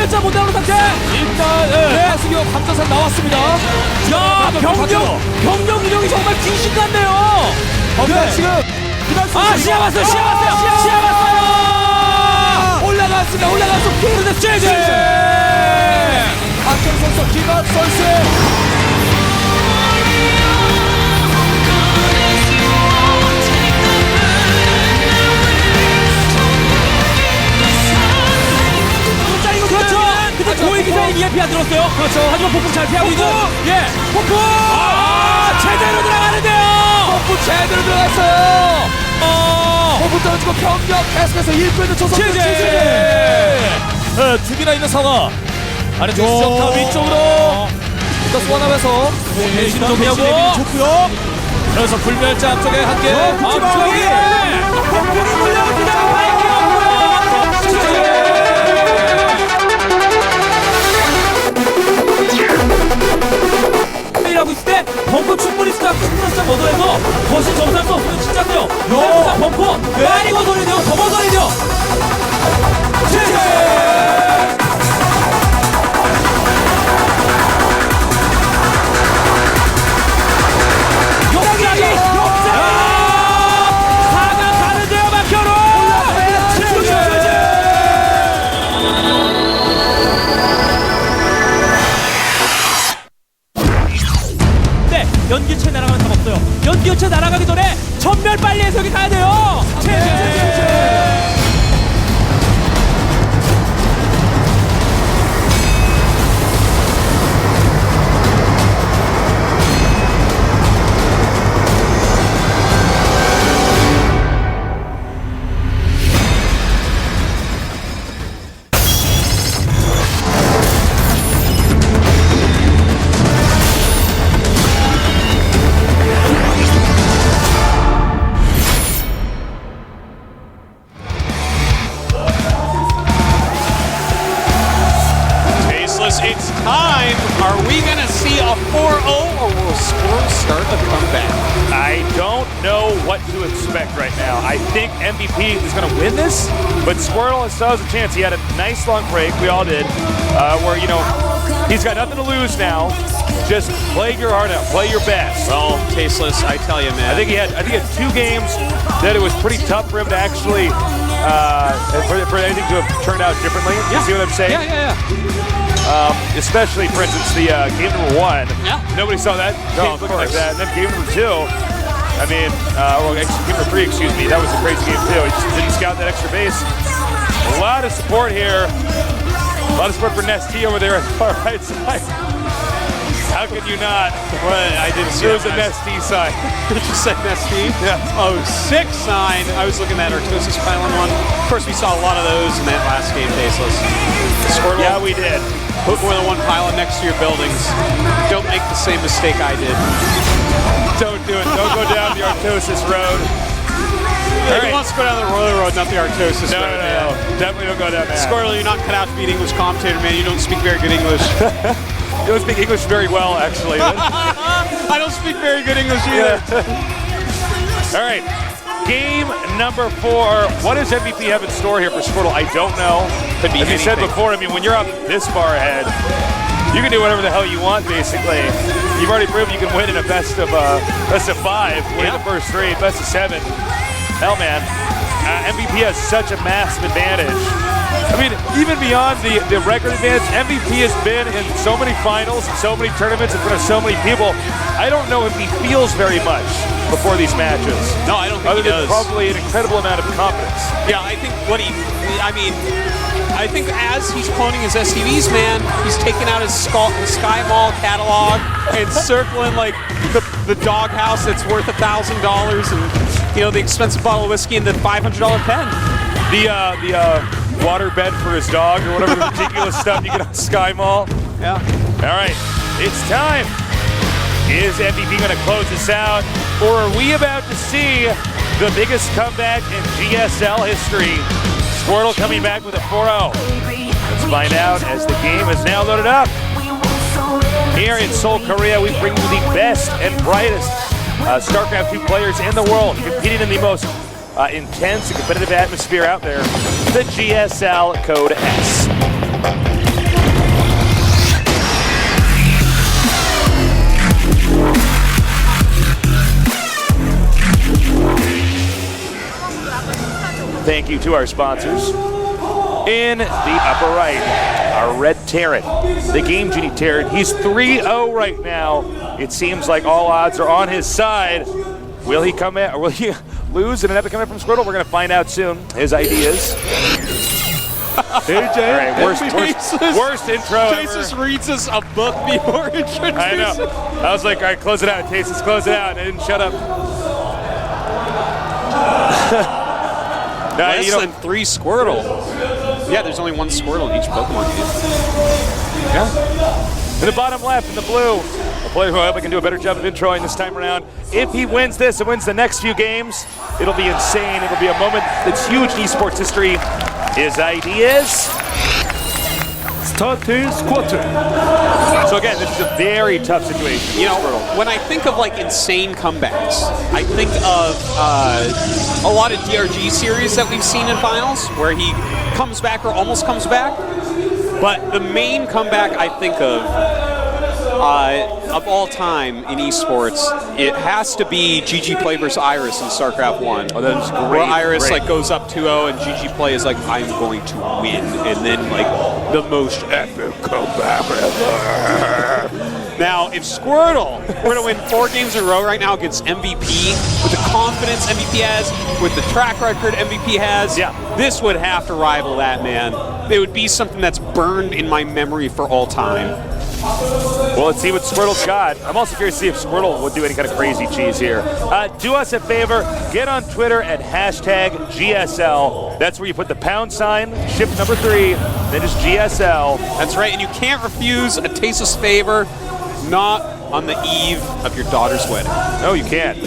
전멸자 못 나오는 상태. 일단 하승이와 감자산 나왔습니다. 야, 병력 운영이 정말 귀신 같네요. 네. 지금 시야 왔어요. 올라갔습니다. 그런데 제제. 박정 선수, 김학 선수. 고위기사의 EMP 안 들었어요. 그렇죠. 하지만 폭풍 잘 피하고 있는. 폭풍. 제대로 들어가는데요. 폭풍 제대로 들어갔어요. 폭풍 떨어지고 병력 계속해서 1분에 초선. 두 개나 있는 상황. 아래쪽 수정탑 위쪽으로. 일단 소환하면서 대신도 배우고 좋고요. 그래서 불멸자 앞쪽에 한 개. 폭풍이 물려옵니다. 바이킹 없고요. 하고 있을 때 벙커 충분히 스타트 얻어내서 거신 점수할 수 없으면 진짜돼요. 벙커 많이 걷어내야 돼요. 더 걷어내야 돼요. 연기체 날아가면 답 없어요. 연기체 날아가기 전에 전멸 빨리 해서 여기 가야 돼요. It's time. Are we going to see a 4-0 or will Squirtle start a comeback? I don't know what to expect right now. I think MVP is going to win this, but Squirtle still has a chance. He had a nice long break, we all did, where, you know, he's got nothing to lose now. Just play your heart out, play your best. Well, Tasteless, I tell you, man. I think he had 2 games that it was pretty tough for him to actually, for anything to have turned out differently. You see what I'm saying? Yeah. Especially, for instance, the game number 1. Yeah. Nobody saw that game looking like that. And then game number 2, I mean, game number 3, excuse me, that was a crazy game too. He just didn't scout that extra base. A lot of support here. A lot of support for Nesty over there at the far right side. How could you not? Well, I didn't see it. It was a Nesty sign. Did you say Nesty? Yeah. Oh, 6 sign. I was looking at Artosis Pylon one. Of course, we saw a lot of those in that last game, Tasteless. Squirtle. Yeah, we did. Put more than one pylon next to your buildings. Don't make the same mistake I did. Don't do it. Don't go down the Artosis road. He wants to go down the Royal Road, not the Artosis road. No. Definitely don't go down that. Squirtle, you're not cut out to be an English commentator, man. You don't speak very good English. You don't speak English very well, actually. I don't speak very good English either. All right. Game number 4. What does MVP have in store here for Squirtle? I don't know. Could be As you said anything. before, I mean, when you're up this far ahead, you can do whatever the hell you want, basically. You've already proven you can win in a best of 5, win the first 3, best of 7. Hell, man. MVP has such a massive advantage. I mean, even beyond the record advantage, MVP has been in so many finals, so many tournaments in front of so many people. I don't know if he feels very much before these matches. No, I don't think Other he than does. probably an incredible amount of confidence. Yeah, I think I think as he's cloning his SCVs, man, he's taking out his Sky Mall catalog and circling like the doghouse that's worth $1,000 and, you know, the expensive bottle of whiskey and the $500 pen. The water bed for his dog or whatever the ridiculous stuff you get on Sky Mall. Yeah. All right, it's time. Is MVP going to close this out, or are we about to see the biggest comeback in GSL history? Squirtle coming back with a 4-0. Let's find out as the game is now loaded up. Here in Seoul, Korea, we bring you the best and brightest StarCraft II players in the world, competing in the most intense and competitive atmosphere out there, the GSL Code S. thank you to our sponsors. In the upper right, our Red Terran, the Game Genie Terran. He's 3-0 right now. It seems like all odds are on his side. Will he come in, or will he lose in an epic comeback from Squirtle? We're going to find out soon. His ideas. AJ, all right, worst intro ever. Jesus reads us a book before introducing. I know. I was like, all right, close it out. Tastes, close it out. And I didn't shut up. Less than 3 Squirtle. Yeah, there's only 1 Squirtle in each Pokemon game. Yeah. In the bottom left, in the blue, a player who I hope I can do a better job of introing this time around. If he wins this and wins the next few games, it'll be insane. It'll be a moment that's huge in esports history. His ideas. Starting Squirtle. So again, this is a very tough situation. You know, when I think of like insane comebacks, I think of a lot of DRG series that we've seen in finals where he comes back or almost comes back. But the main comeback I think of all time in esports, it has to be GG Play versus Iris in StarCraft 1. Oh, that is great. Where Iris like goes up 2-0 and GG Play is like, I'm going to win, and then like the most epic comeback ever. Now, if Squirtle were to win 4 games in a row right now against MVP, with the confidence MVP has, with the track record MVP has, this would have to rival that, man. It would be something that's burned in my memory for all time. Well, let's see what Squirtle's got. I'm also curious to see if Squirtle would do any kind of crazy cheese here. Do us a favor, get on Twitter at #GSL. That's where you put the #, ship number 3, then just GSL. That's right, and you can't refuse a tasteless favor, not on the eve of your daughter's wedding. No, you can't.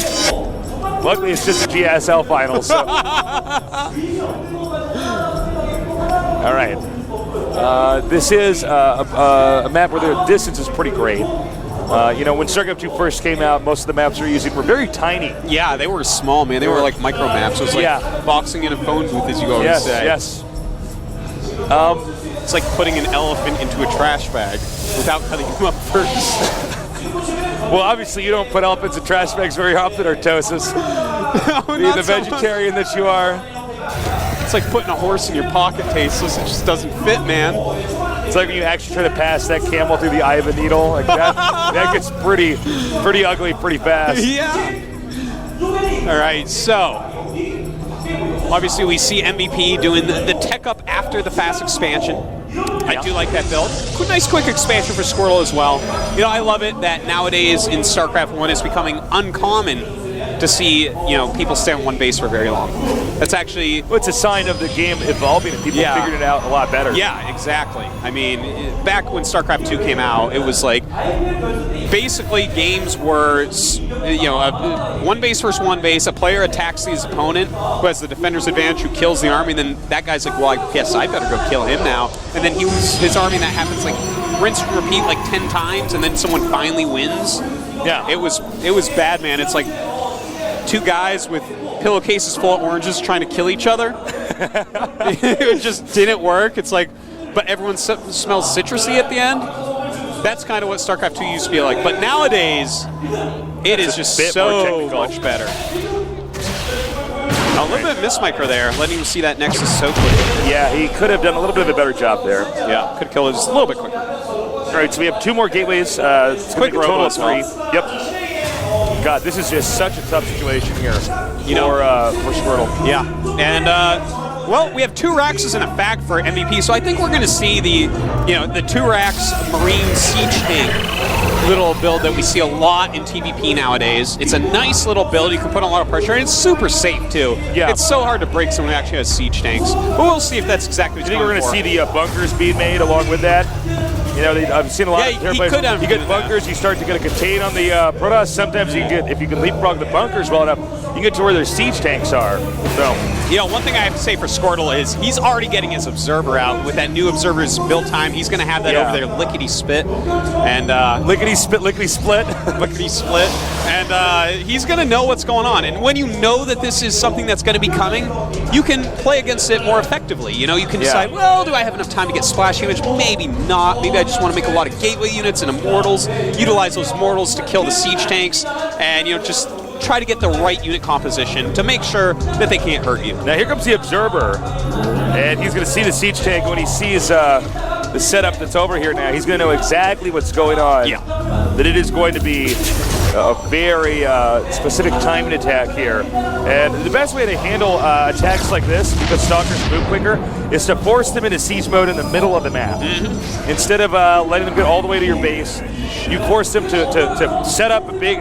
Luckily, it's just a GSL final. So. All right. This is a map where the distance is pretty great. You know, when StarCraft II first came out, most of the maps we were using were very tiny. Yeah, they were small, man. They were like micro maps. It was like boxing in a phone booth, as you always say. Yes. It's like putting an elephant into a trash bag without cutting him up first. Well, obviously you don't put elephants in trash bags very often, Artosis. Being the vegetarian that you are. It's like putting a horse in your pocket, Tasteless. It just doesn't fit, man. It's like when you actually try to pass that camel through the eye of a needle. Like that gets pretty ugly pretty fast. Yeah. All right, so obviously we see MVP doing the tech up after the fast expansion. I do like that build. Nice quick expansion for Squirtle as well. You know, I love it that nowadays in StarCraft 1 it's becoming uncommon to see, you know, people stay on one base for very long. That's actually... Well, it's a sign of the game evolving and people figured it out a lot better. Yeah, exactly. I mean, back when StarCraft II came out, it was like, basically games were, you know, one base versus one base, a player attacks his opponent who has the defender's advantage, who kills the army, then that guy's like, well, I guess I better go kill him now. And then his army, that happens like rinse and repeat like 10 times, and then someone finally wins. Yeah. It was bad, man. It's like 2 guys with pillowcases full of oranges trying to kill each other. It just didn't work. It's like, but everyone smells citrusy at the end. That's kind of what StarCraft II used to be like. But nowadays, it is just so much better. A little bit of mismicro there, letting him see that Nexus so quickly. Yeah, he could have done a little bit of a better job there. Yeah, could have killed it just a little bit quicker. All right, so we have 2 more gateways. It's quick total of 3. Yep. God, this is just such a tough situation here, you know, for Squirtle. Yeah, and well, we have 2 Raxes and a Fact for MVP, so I think we're going to see the 2 Rax Marine Siege Tank little build that we see a lot in TvP nowadays. It's a nice little build. You can put on a lot of pressure, and it's super safe too. Yeah, it's so hard to break someone who actually has siege tanks. But we'll see if that's exactly what you think we're going to see the bunkers being made along with that. You know, I've seen a lot of players. You get bunkers, you start to get a contain on the Protoss. Sometimes you can get, if you can leapfrog the bunkers well enough, you can get to where their siege tanks are. So, you know, one thing I have to say for Squirtle is he's already getting his observer out. With that new observer's build time, he's going to have that over there lickety spit and lickety split, lickety split, lickety split, and he's going to know what's going on. And when you know that this is something that's going to be coming, you can play against it more effectively. You know, you can decide, well, do I have enough time to get splash damage? Maybe not. Maybe I just want to make a lot of gateway units and immortals, utilize those mortals to kill the siege tanks, and, you know, just try to get the right unit composition to make sure that they can't hurt you. Now here comes the observer, and he's going to see the siege tank. When he sees the setup that's over here now, he's going to know exactly what's going on. Yeah. That it is going to be a very specific timed attack here. And the best way to handle attacks like this, because Stalkers move quicker, is to force them into siege mode in the middle of the map. Instead of letting them get all the way to your base, you force them to set up a big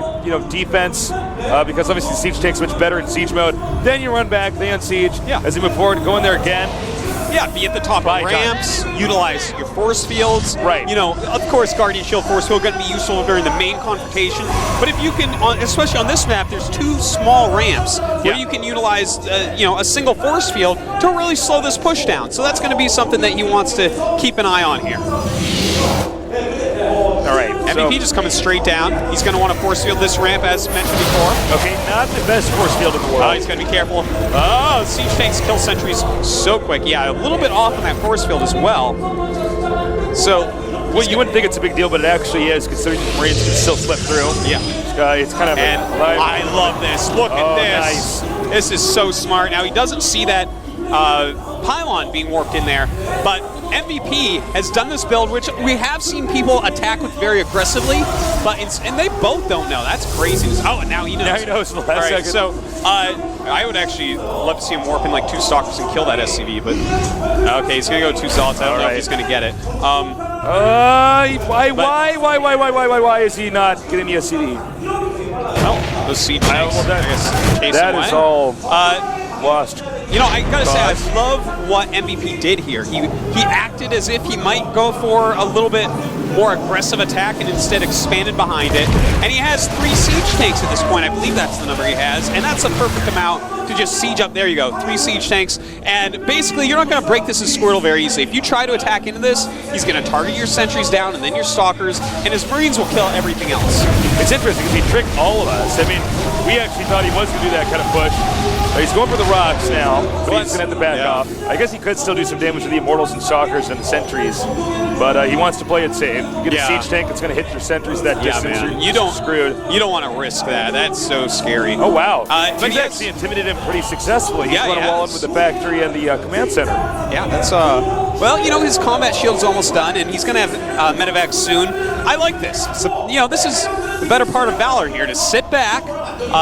defense, because obviously the siege tank's much better in siege mode. Then you run back, they unsiege. Yeah. As they move forward, go in there again. Yeah, be at the top of ramps, utilize your force fields. Right. Of course, Guardian Shield Force Field going to be useful during the main confrontation. But if you can, especially on this map, there's 2 small ramps where you can utilize, a single force field to really slow this push down. So that's going to be something that he wants to keep an eye on here. All right. MVP just coming straight down. He's going to want to force field this ramp, as mentioned before. Okay, not the best force field in the world. Oh, he's going to be careful. Oh, siege tanks kill sentries so quick. Yeah, a little bit off on that force field as well. So, well, you wouldn't think it's a big deal, but it actually is, considering the Marines can still slip through. Yeah. It's kind of and I love this. Look at this. Nice. This is so smart. Now, he doesn't see that pylon being warped in there, but MVP has done this build, which we have seen people attack with very aggressively, and they both don't know. That's crazy. Oh, and now he knows. Now he knows in the last All right, second. so I would actually love to see him warp in like 2 Stalkers and kill that SCV, but okay, he's going to go 2 Zealots. I don't know if he's going to get it. Why is he not getting the SCD? Well, those siege tanks, that is all lost. I gotta say, I love what MVP did here. He acted as if he might go for a little bit more aggressive attack and instead expanded behind it. And he has 3 siege tanks at this point. I believe that's the number he has. And that's a perfect amount to just siege up. There you go, 3 siege tanks. And basically, you're not going to break this as Squirtle very easily. If you try to attack into this, he's going to target your sentries down and then your stalkers, and his Marines will kill everything else. It's interesting because he tricked all of us. I mean, we actually thought he was going to do that kind of push. He's going for the rocks now, but he's going to have to back off. I guess he could still do some damage to the Immortals and Stalkers and the sentries, but he wants to play it safe. You get a siege tank that's going to hit your sentries that distance. Man. You're screwed. You don't want to risk that. That's so scary. Oh, wow. But he's actually intimidated him pretty successfully. He's going to wall in with the factory and the command center. Yeah, that's, well, his combat shield's almost done, and he's going to have medevac soon. I like this. So, this is the better part of Valor here, to sit back,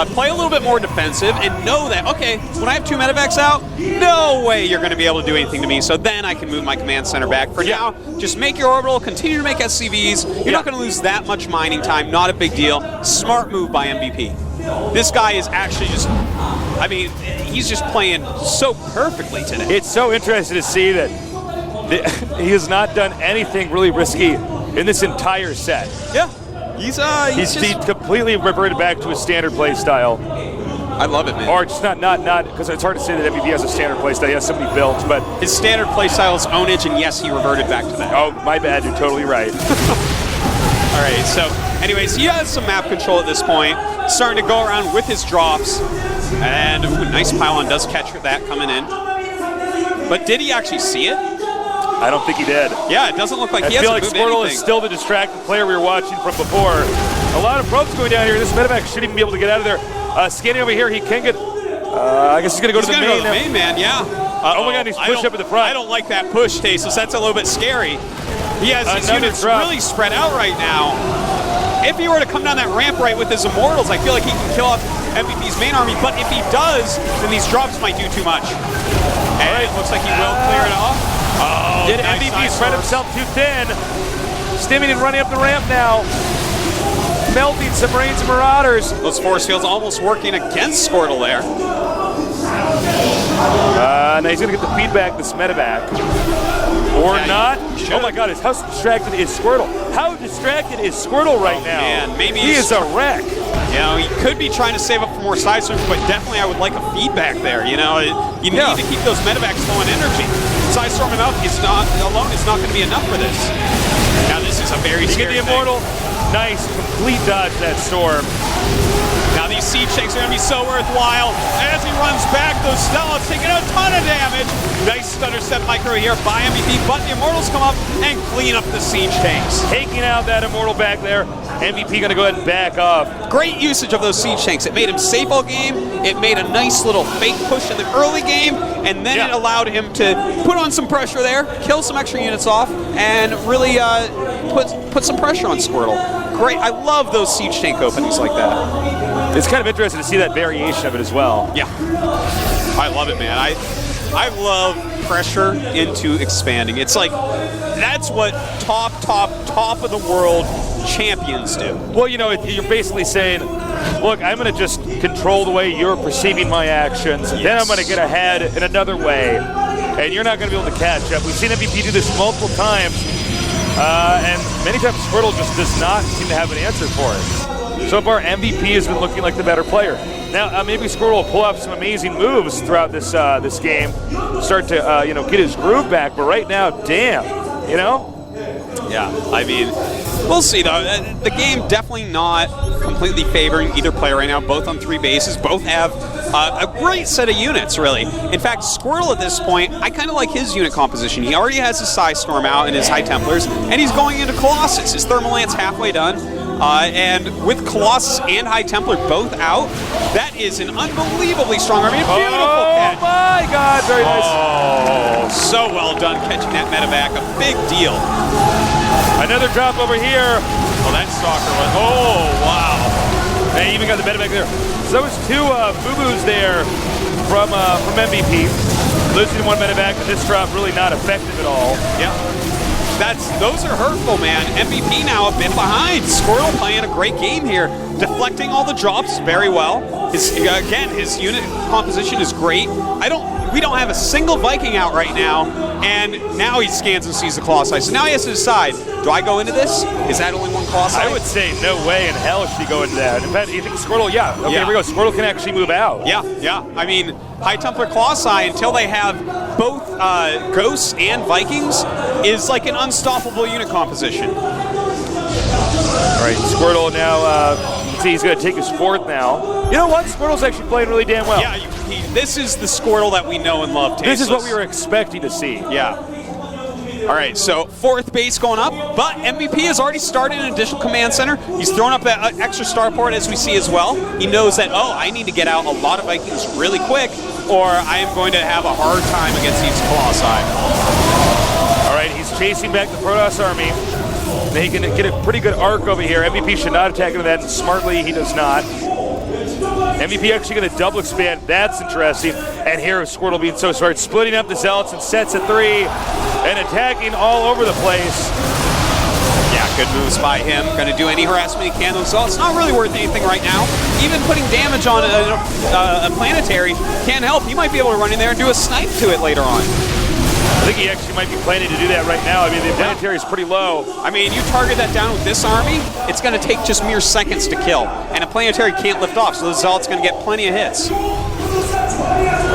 play a little bit more defensive, and know that, okay, when I have 2 medevacs out, no way you're going to be able to do anything to me, so then I can move my command center back. For now, just make your orbital, continue to make SCVs. You're not going to lose that much mining time, not a big deal. Smart move by MVP. This guy is actually just, he's just playing so perfectly today. It's so interesting to see that he has not done anything really risky in this entire set. Yeah. He's completely reverted back to his standard play style. I love it, man. Or just not, because it's hard to say that MVP has a standard play style. He has so many builds, but his standard play style is ownage, and yes, he reverted back to that. Oh, my bad. You're totally right. All right, so anyways, he has some map control at this point, starting to go around with his drops, and nice pylon does catch that coming in. But did he actually see it? I don't think he did. Yeah, it doesn't look like he hasn't moved anything. I feel like Squirtle is still the distracted player we were watching from before. A lot of probes going down here. This medevac shouldn't even be able to get out of there. Scanning over here, he can get, I guess he's going to go to the main. He's going to go to the main, man, yeah. Oh my God, he's pushed up at the front. I don't like that push, Tasos. That's a little bit scary. He has his units really spread out right now. If he were to come down that ramp right with his Immortals, I feel like he can kill off MVP's main army, but if he does, then these drops might do too much. And it looks like he will clear it off. Oh, did MVP spread himself too thin? Stimming and running up the ramp now. Melting some Marines and Marauders. Those force fields almost working against Squirtle there. Now he's going to get the feedback, this medevac. Or not. Oh my God, how distracted is Squirtle? How distracted is Squirtle right now? Man, maybe he is a wreck. He could be trying to save up for more side swings, but definitely I would like a feedback there. You need to keep those medevacs low on energy. Side storming out alone is not going to be enough for this. Now this is a very scary thing. You get the Immortal. Nice, complete dodge that storm. Now the these siege tanks are going to be so worthwhile. As he runs back, those Stellads taking a ton of damage. Nice stutter step micro here by MVP, but the Immortals come up and clean up the siege tanks. Taking out that Immortal back there. MVP going to go ahead and back up. Great usage of those siege tanks. It made him safe all game. It made a nice little fake push in the early game, and then it allowed him to put on some pressure there, kill some extra units off, and really put some pressure on Squirtle. Great. I love those siege tank openings like that. It's kind of interesting to see that variation of it as well. Yeah. I love it, man. I love pressure into expanding. It's like, that's what top of the world champions do. Well, you know, you're basically saying, look, I'm going to just control the way you're perceiving my actions, and then I'm going to get ahead in another way, and you're not going to be able to catch up. We've seen MVP do this multiple times, and many times Squirtle just does not seem to have an answer for it. So far, MVP has been looking like the better player. Now, maybe Squirtle will pull off some amazing moves throughout this this game, start to you know, get his groove back. But right now, damn, you know. Yeah, I mean, we'll see though. The game definitely not completely favoring either player right now. Both on 3 bases. Both have a great set of units, really. In fact, Squirtle at this point, I kind of like his unit composition. He already has his Psy Storm out and his High Templars, and he's going into Colossus. His Thermal Lance halfway done. And with Colossus and High Templar both out, that is an unbelievably strong army. Beautiful catch. Oh my God, very nice. Oh, so well done catching that medevac. A big deal. Another drop over here. Oh, that Stalker one. Oh, wow. They even got the medevac there. So there's 2 boo-boos there from MVP. Losing 1 medevac, but this drop really not effective at all. Yeah. Those are hurtful, man. MVP now a bit behind. Squirtle playing a great game here, deflecting all the drops very well. His unit composition is great. We don't have a single Viking out right now, and now he scans and sees the Colossi. So now he has to decide, do I go into this? Is that only 1 Colossi? I would say no way in hell should he go into that. In fact, you think Squirtle, okay, here we go. Squirtle can actually move out. Yeah. I mean, High Templar Colossi, until they have both Ghosts and Vikings, is like an unstoppable unit composition. All right, Squirtle now, you can see he's going to take his 4th now. You know what? Squirtle's actually playing really damn well. Yeah, this is the Squirtle that we know and love. This is what we were expecting to see. Yeah. All right, so 4th base going up, but MVP has already started an additional command center. He's thrown up that extra starport as we see as well. He knows that, I need to get out a lot of Vikings really quick, or I am going to have a hard time against these Colossi. All right, he's chasing back the Protoss army. They can get a pretty good arc over here. MVP should not attack into that, and smartly he does not. MVP actually going to double expand. That's interesting. And here is Squirtle being so smart, splitting up the Zealots and sets at 3 and attacking all over the place. Yeah, good moves by him. Going to do any harassment he can. So it's not really worth anything right now. Even putting damage on a planetary can't help. He might be able to run in there and do a snipe to it later on. I think he actually might be planning to do that right now. I mean, the planetary is pretty low. I mean, you target that down with this army, it's going to take just mere seconds to kill. And a planetary can't lift off, so the Zealot's going to get plenty of hits. All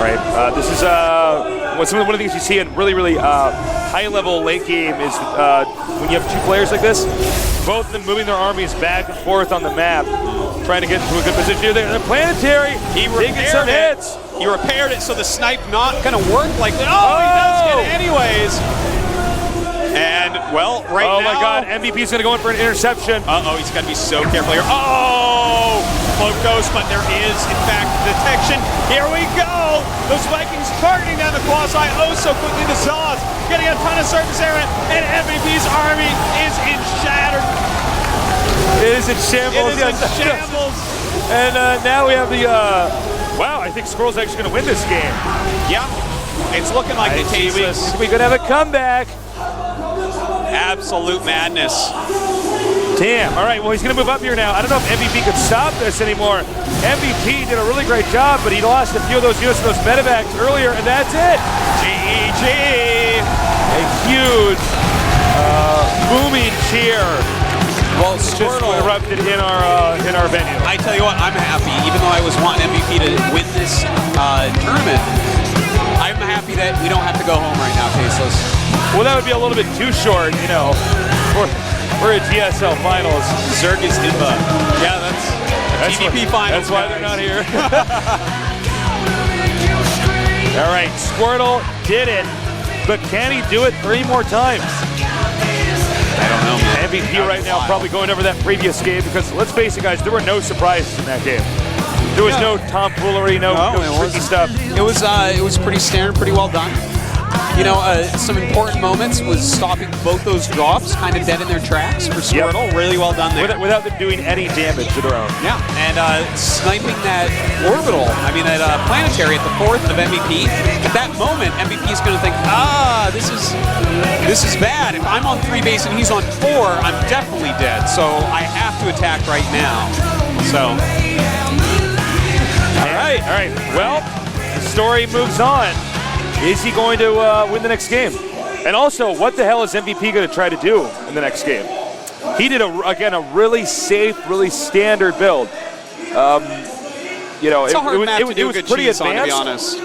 right, this is one of the things you see in really high-level late game is when you have 2 players like this, both of them moving their armies back and forth on the map, trying to get into a good position here. The planetary, taking some hits. He repaired it, so the snipe not going to work like that. Oh, he does get it anyways. And, well, right now... Oh, my God, MVP's going to go in for an interception. Uh-oh, he's got to be so careful here. Oh! Cloak Ghost, but there is, in fact, detection. Here we go! Those Vikings targeting down the Colossi so quickly. The Zealots getting a ton of surface area, and MVP's army is in shattered. It is in shambles. It is in shambles. And now we have the... wow, I think Squirrel's actually going to win this game. Yeah, it's looking like it, Tasteless. We could have a comeback. Absolute madness. Damn. All right, well, he's going to move up here now. I don't know if MVP could stop this anymore. MVP did a really great job, but he lost a few of those units and those medevacs earlier, and that's it. GG. A huge booming cheer. Well, Squirtle erupted in our venue. I tell you what, I'm happy. Even though I was wanting MVP to win this tournament, I'm happy that we don't have to go home right now, Tasteless. Well, that would be a little bit too short, you know, for a GSL finals. Zerg is Imba. Yeah, TvP finals. That's why they're not here. All right, Squirtle did it, but can he do it 3 more times? I don't know, man. MVP right now probably going over that previous game because let's face it, guys, there were no surprises in that game. There was no tomfoolery, no tricky stuff. It was pretty standard, pretty well done. You know, some important moments was stopping both those drops, kind of dead in their tracks for Squirtle. Yep. Really well done there. Without them doing any damage to their own. Yeah, and sniping that orbital, that planetary at the 4th of MVP. At that moment, MVP is going to think, this is bad. If I'm on 3 base and he's on 4, I'm definitely dead. So I have to attack right now. So, all right. Well, the story moves on. Is he going to win the next game? And also, what the hell is MVP going to try to do in the next game? He did, again, a really safe, really standard build. It's a hard map to do a good cheese on, to be honest.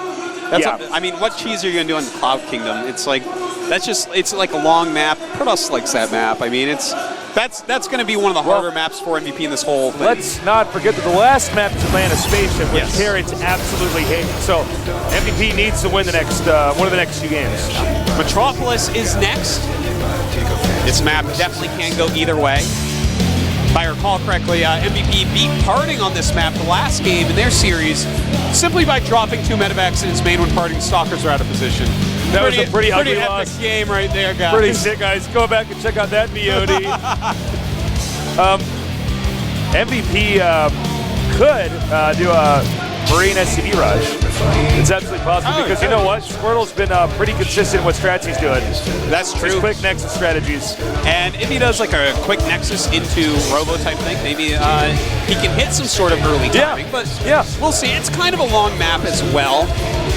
What cheese are you going to do on the Cloud Kingdom? It's like, it's like a long map. Protoss likes that map. I mean, that's going to be one of the harder maps for MVP in this whole thing. Let's not forget that the last map is Atlanta Spaceship, which Terrence absolutely hates. So MVP needs to win the next one of the next 2 games. Metropolis is next. This map definitely can go either way. If I recall correctly, MVP beat Parting on this map the last game in their series simply by dropping 2 medevacs in its main when Parting Stalkers are out of position. That was a pretty ugly epic loss. game right there, guys. Pretty sick, guys. Go back and check out that VOD. MVP could do a Marine SCV rush. It's absolutely possible because you know what? Squirtle's been pretty consistent with strats he's doing. That's true. His quick Nexus strategies. And if he does like a quick Nexus into Robo type thing, maybe he can hit some sort of early timing. But we'll see. It's kind of a long map as well.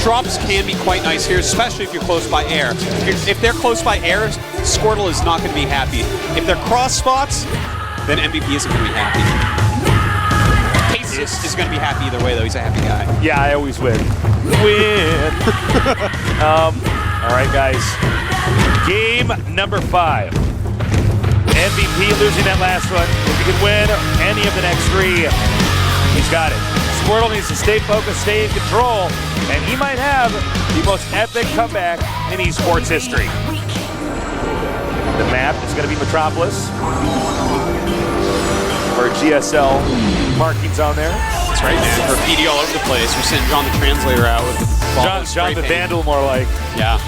Drops can be quite nice here, especially if you're close by air. If they're close by air, Squirtle is not going to be happy. If they're cross spots, then MVP isn't going to be happy. Is going to be happy either way, though. He's a happy guy. Yeah, I always win. All right, guys. Game number 5. MVP losing that last one. If he can win any of the next 3, he's got it. Squirtle needs to stay focused, stay in control, and he might have the most epic comeback in esports history. The map is going to be Metropolis. Or GSL markings on there. That's right, man. Graffiti all over the place. We're sending John the Translator out with the John the Vandal, more like. Yeah.